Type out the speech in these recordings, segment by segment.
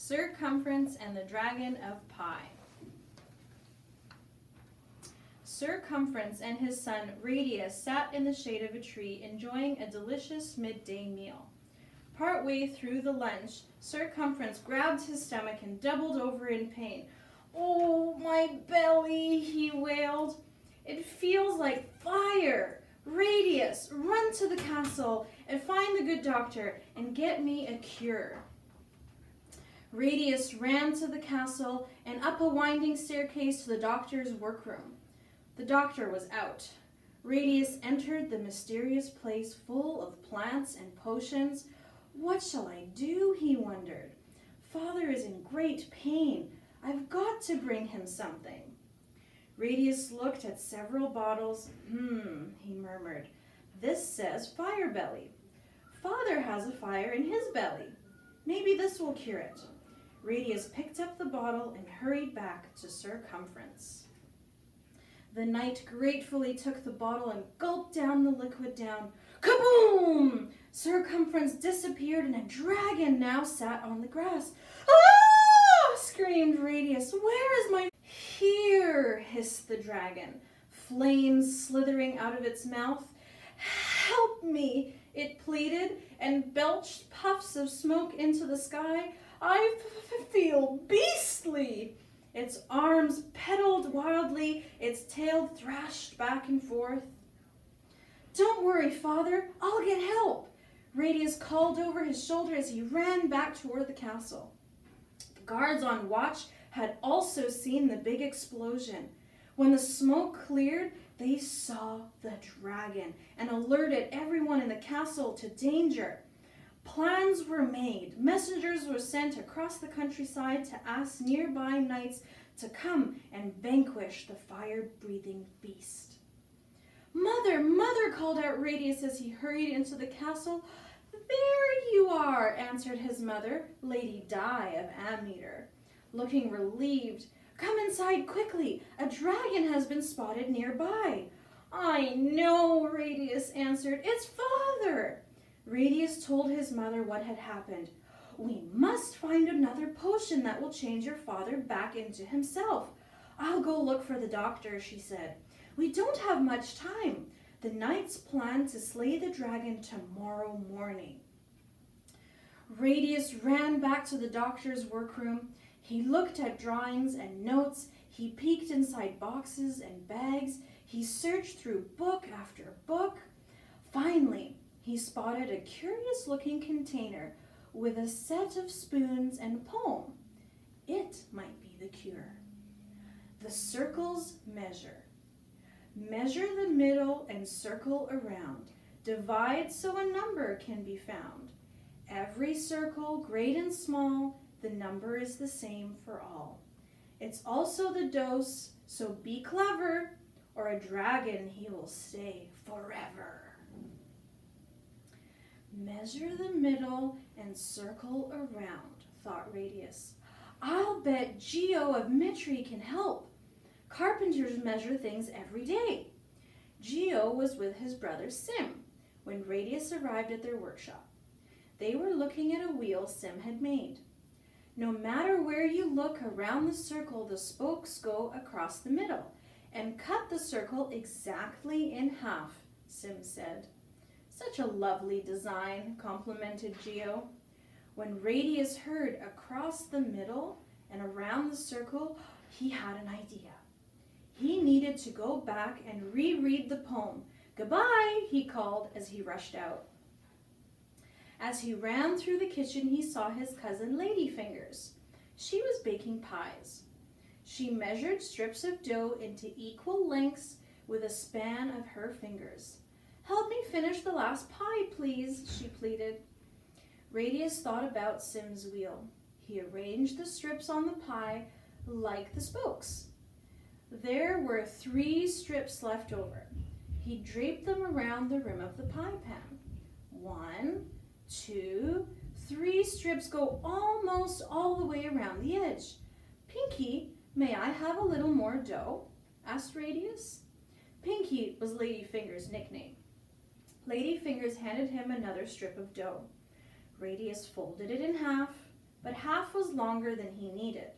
Sir Cumference and the Dragon of Pie. Sir Cumference and his son Radius sat in the shade of a tree enjoying a delicious midday meal. Partway through the lunch, Sir Cumference grabbed his stomach and doubled over in pain. "Oh, my belly," he wailed. "It feels like fire. Radius, run to the castle and find the good doctor and get me a cure." Radius ran to the castle and up a winding staircase to the doctor's workroom. The doctor was out. Radius entered the mysterious place full of plants and potions. "What shall I do?" he wondered. "Father is in great pain. I've got to bring him something." Radius looked at several bottles. He murmured. "This says fire belly. Father has a fire in his belly. Maybe this will cure it." Radius picked up the bottle and hurried back to Sir Cumference. The knight gratefully took the bottle and gulped down the liquid down. Kaboom! Sir Cumference disappeared and a dragon now sat on the grass. "Ah!" screamed Radius. "Where is my—" "Here," hissed the dragon, flames slithering out of its mouth. "Help me," it pleaded, and belched puffs of smoke into the sky. "I feel beastly." Its arms pedaled wildly, its tail thrashed back and forth. "Don't worry, Father, I'll get help," Radius called over his shoulder as he ran back toward the castle. The guards on watch had also seen the big explosion. When the smoke cleared, they saw the dragon and alerted everyone in the castle to danger. Plans were made. Messengers were sent across the countryside to ask nearby knights to come and vanquish the fire-breathing beast. "Mother, Mother," called out Radius as he hurried into the castle. "There you are," answered his mother, Lady Di of Ammeter, looking relieved. "Come inside quickly. A dragon has been spotted nearby." "I know," Radius answered. "It's Father." Radius told his mother what had happened. "We must find another potion that will change your father back into himself. I'll go look for the doctor," she said. "We don't have much time. The knights plan to slay the dragon tomorrow morning." Radius ran back to the doctor's workroom. He looked at drawings and notes. He peeked inside boxes and bags. He searched through book after book. Finally, he spotted a curious-looking container with a set of spoons and a poem. It might be the cure. The circles measure. Measure the middle and circle around. Divide so a number can be found. Every circle, great and small, the number is the same for all. It's also the dose, so be clever, or a dragon he will stay forever. Measure the middle and circle around, thought Radius. I'll bet Geo of Mitri can help. Carpenters measure things every day. Geo was with his brother Sim when Radius arrived at their workshop. They were looking at a wheel Sim had made. No matter where you look around the circle, the spokes go across the middle and cut the circle exactly in half, Sim said. "Such a lovely design," complimented Geo. When Radius heard across the middle and around the circle, he had an idea. He needed to go back and reread the poem. "Goodbye," he called as he rushed out. As he ran through the kitchen, he saw his cousin Ladyfingers. She was baking pies. She measured strips of dough into equal lengths with a span of her fingers. "Help me finish the last pie, please," she pleaded. Radius thought about Sim's wheel. He arranged the strips on the pie like the spokes. There were 3 strips left over. He draped them around the rim of the pie pan. 1, 2, 3 strips go almost all the way around the edge. "Pinky, may I have a little more dough?" asked Radius. Pinky was Ladyfinger's nickname. Ladyfingers handed him another strip of dough. Radius folded it in half, but half was longer than he needed.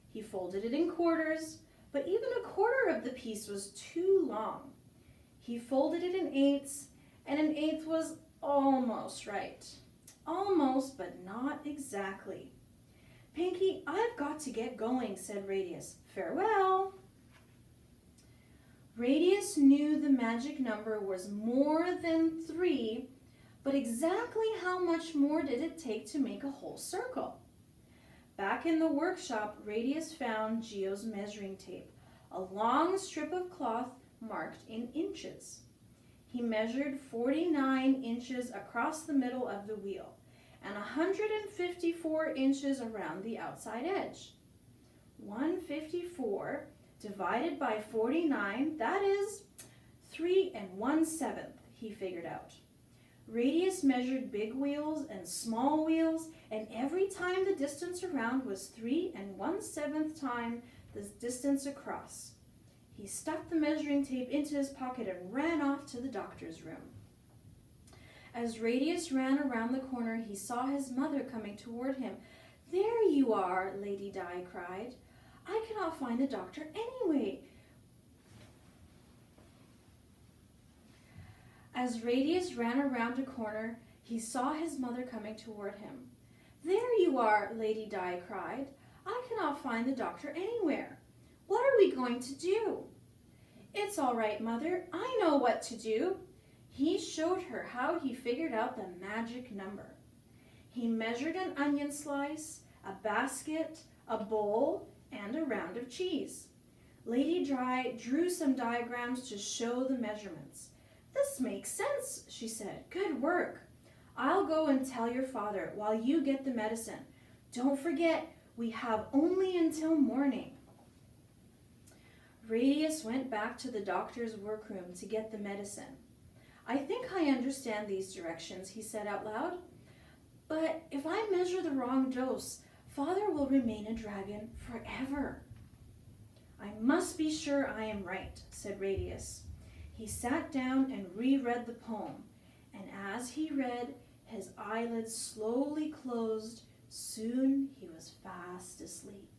He folded it in quarters, but even a quarter of the piece was too long. He folded it in eighths, and an eighth was almost right. Almost, but not exactly. "Pinky, I've got to get going," said Radius. "Farewell." Radius knew the magic number was more than 3, but exactly how much more did it take to make a whole circle? Back in the workshop, Radius found Geo's measuring tape, a long strip of cloth marked in inches. He measured 49 inches across the middle of the wheel and 154 inches around the outside edge. 154 divided by 49, that is 3 1/7, he figured out. Radius measured big wheels and small wheels, and every time the distance around was 3 1/7 time the distance across. He stuffed the measuring tape into his pocket and ran off to the doctor's room. As Radius ran around the corner, he saw his mother coming toward him. "There you are," Lady Di cried. "I cannot find the doctor anyway." As Radius ran around a corner, he saw his mother coming toward him. "There you are," Lady Di cried. "I cannot find the doctor anywhere. What are we going to do?" "It's all right, Mother. I know what to do." He showed her how he figured out the magic number. He measured an onion slice, a basket, a bowl, and a round of cheese. Lady Di drew some diagrams to show the measurements. "This makes sense," she said. "Good work. I'll go and tell your father while you get the medicine. Don't forget, we have only until morning." Radius went back to the doctor's workroom to get the medicine. "I think I understand these directions," he said out loud. "But if I measure the wrong dose, Father will remain a dragon forever." "I must be sure I am right," said Radius. He sat down and reread the poem, and as he read, his eyelids slowly closed. Soon he was fast asleep.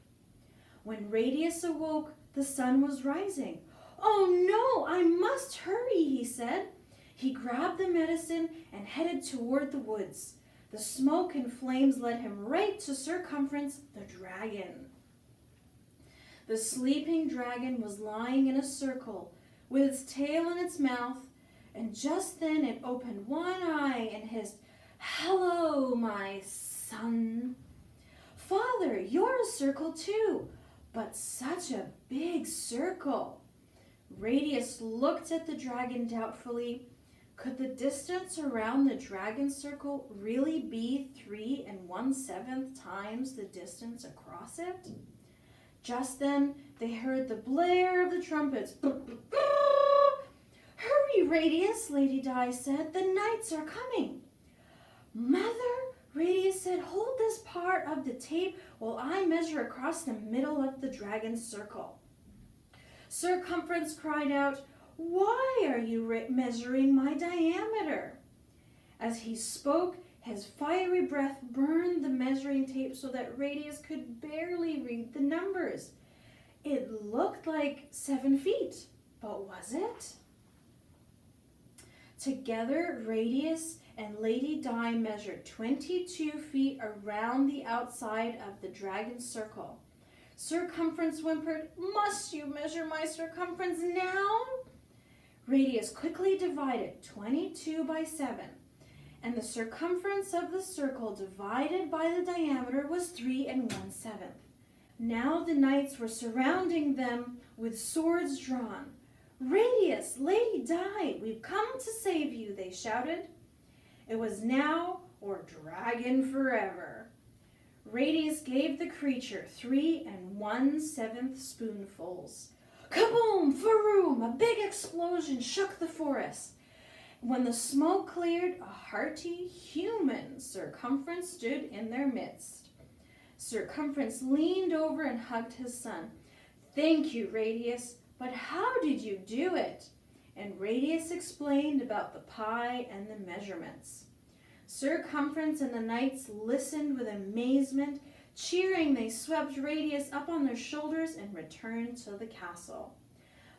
When Radius awoke, the sun was rising. "Oh no, I must hurry," he said. He grabbed the medicine and headed toward the woods. The smoke and flames led him right to Cumference, the dragon. The sleeping dragon was lying in a circle with its tail in its mouth, and just then it opened one eye and hissed, "Hello, my son." "Father, you're a circle too, but such a big circle." Radius looked at the dragon doubtfully. Could the distance around the dragon circle really be 3 1/7 times the distance across it? Just then, they heard the blare of the trumpets. "Hurry, Radius," Lady Di said. "The knights are coming." "Mother," Radius said, "hold this part of the tape while I measure across the middle of the dragon's circle." Cumference cried out, "Why are you measuring my diameter?" As he spoke, his fiery breath burned the measuring tape so that Radius could barely read the numbers. It looked like 7 feet, but was it? Together, Radius and Lady Di measured 22 feet around the outside of the dragon's circle. Cumference whimpered, "Must you measure my circumference now?" Radius quickly divided 22 by 7, and the circumference of the circle divided by the diameter was 3 1/7. Now the knights were surrounding them with swords drawn. "Radius, Lady Di, we've come to save you," they shouted. It was now or dragon forever. Radius gave the creature 3 1/7 spoonfuls. Kaboom! Faroom! A big explosion shook the forest. When the smoke cleared, a hearty human Cumference stood in their midst. Cumference leaned over and hugged his son. "Thank you, Radius, but how did you do it?" And Radius explained about the pie and the measurements. Sir Cumference and the knights listened with amazement. Cheering, they swept Radius up on their shoulders and returned to the castle.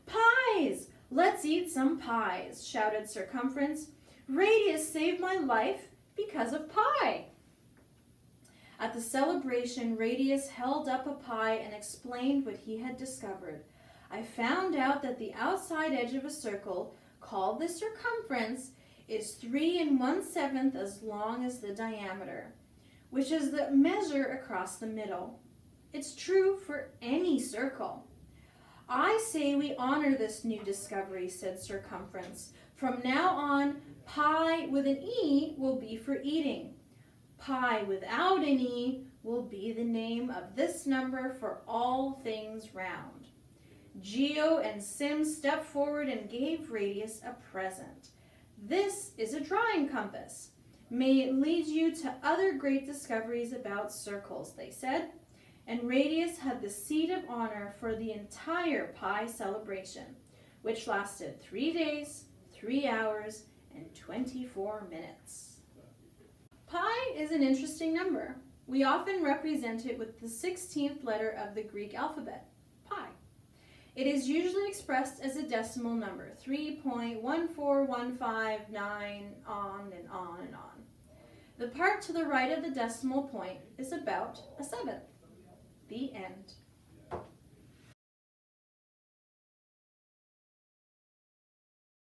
"Pies! Let's eat some pies," shouted Sir Cumference. "Radius saved my life because of pie." At the celebration, Radius held up a pie and explained what he had discovered. "I found out that the outside edge of a circle, called the circumference, is 3 1/7 as long as the diameter, which is the measure across the middle. It's true for any circle." "I say we honor this new discovery," said Circumference. "From now on, pie with an E will be for eating. Pie without an E will be the name of this number for all things round." Geo and Sim stepped forward and gave Radius a present. "This is a drawing compass. May it lead you to other great discoveries about circles," they said. And Radius had the seat of honor for the entire pie celebration, which lasted 3 days, 3 hours, and 24 minutes. Pi is an interesting number. We often represent it with the 16th letter of the Greek alphabet, pi. It is usually expressed as a decimal number, 3.14159, on and on and on. The part to the right of the decimal point is about a seventh. The end.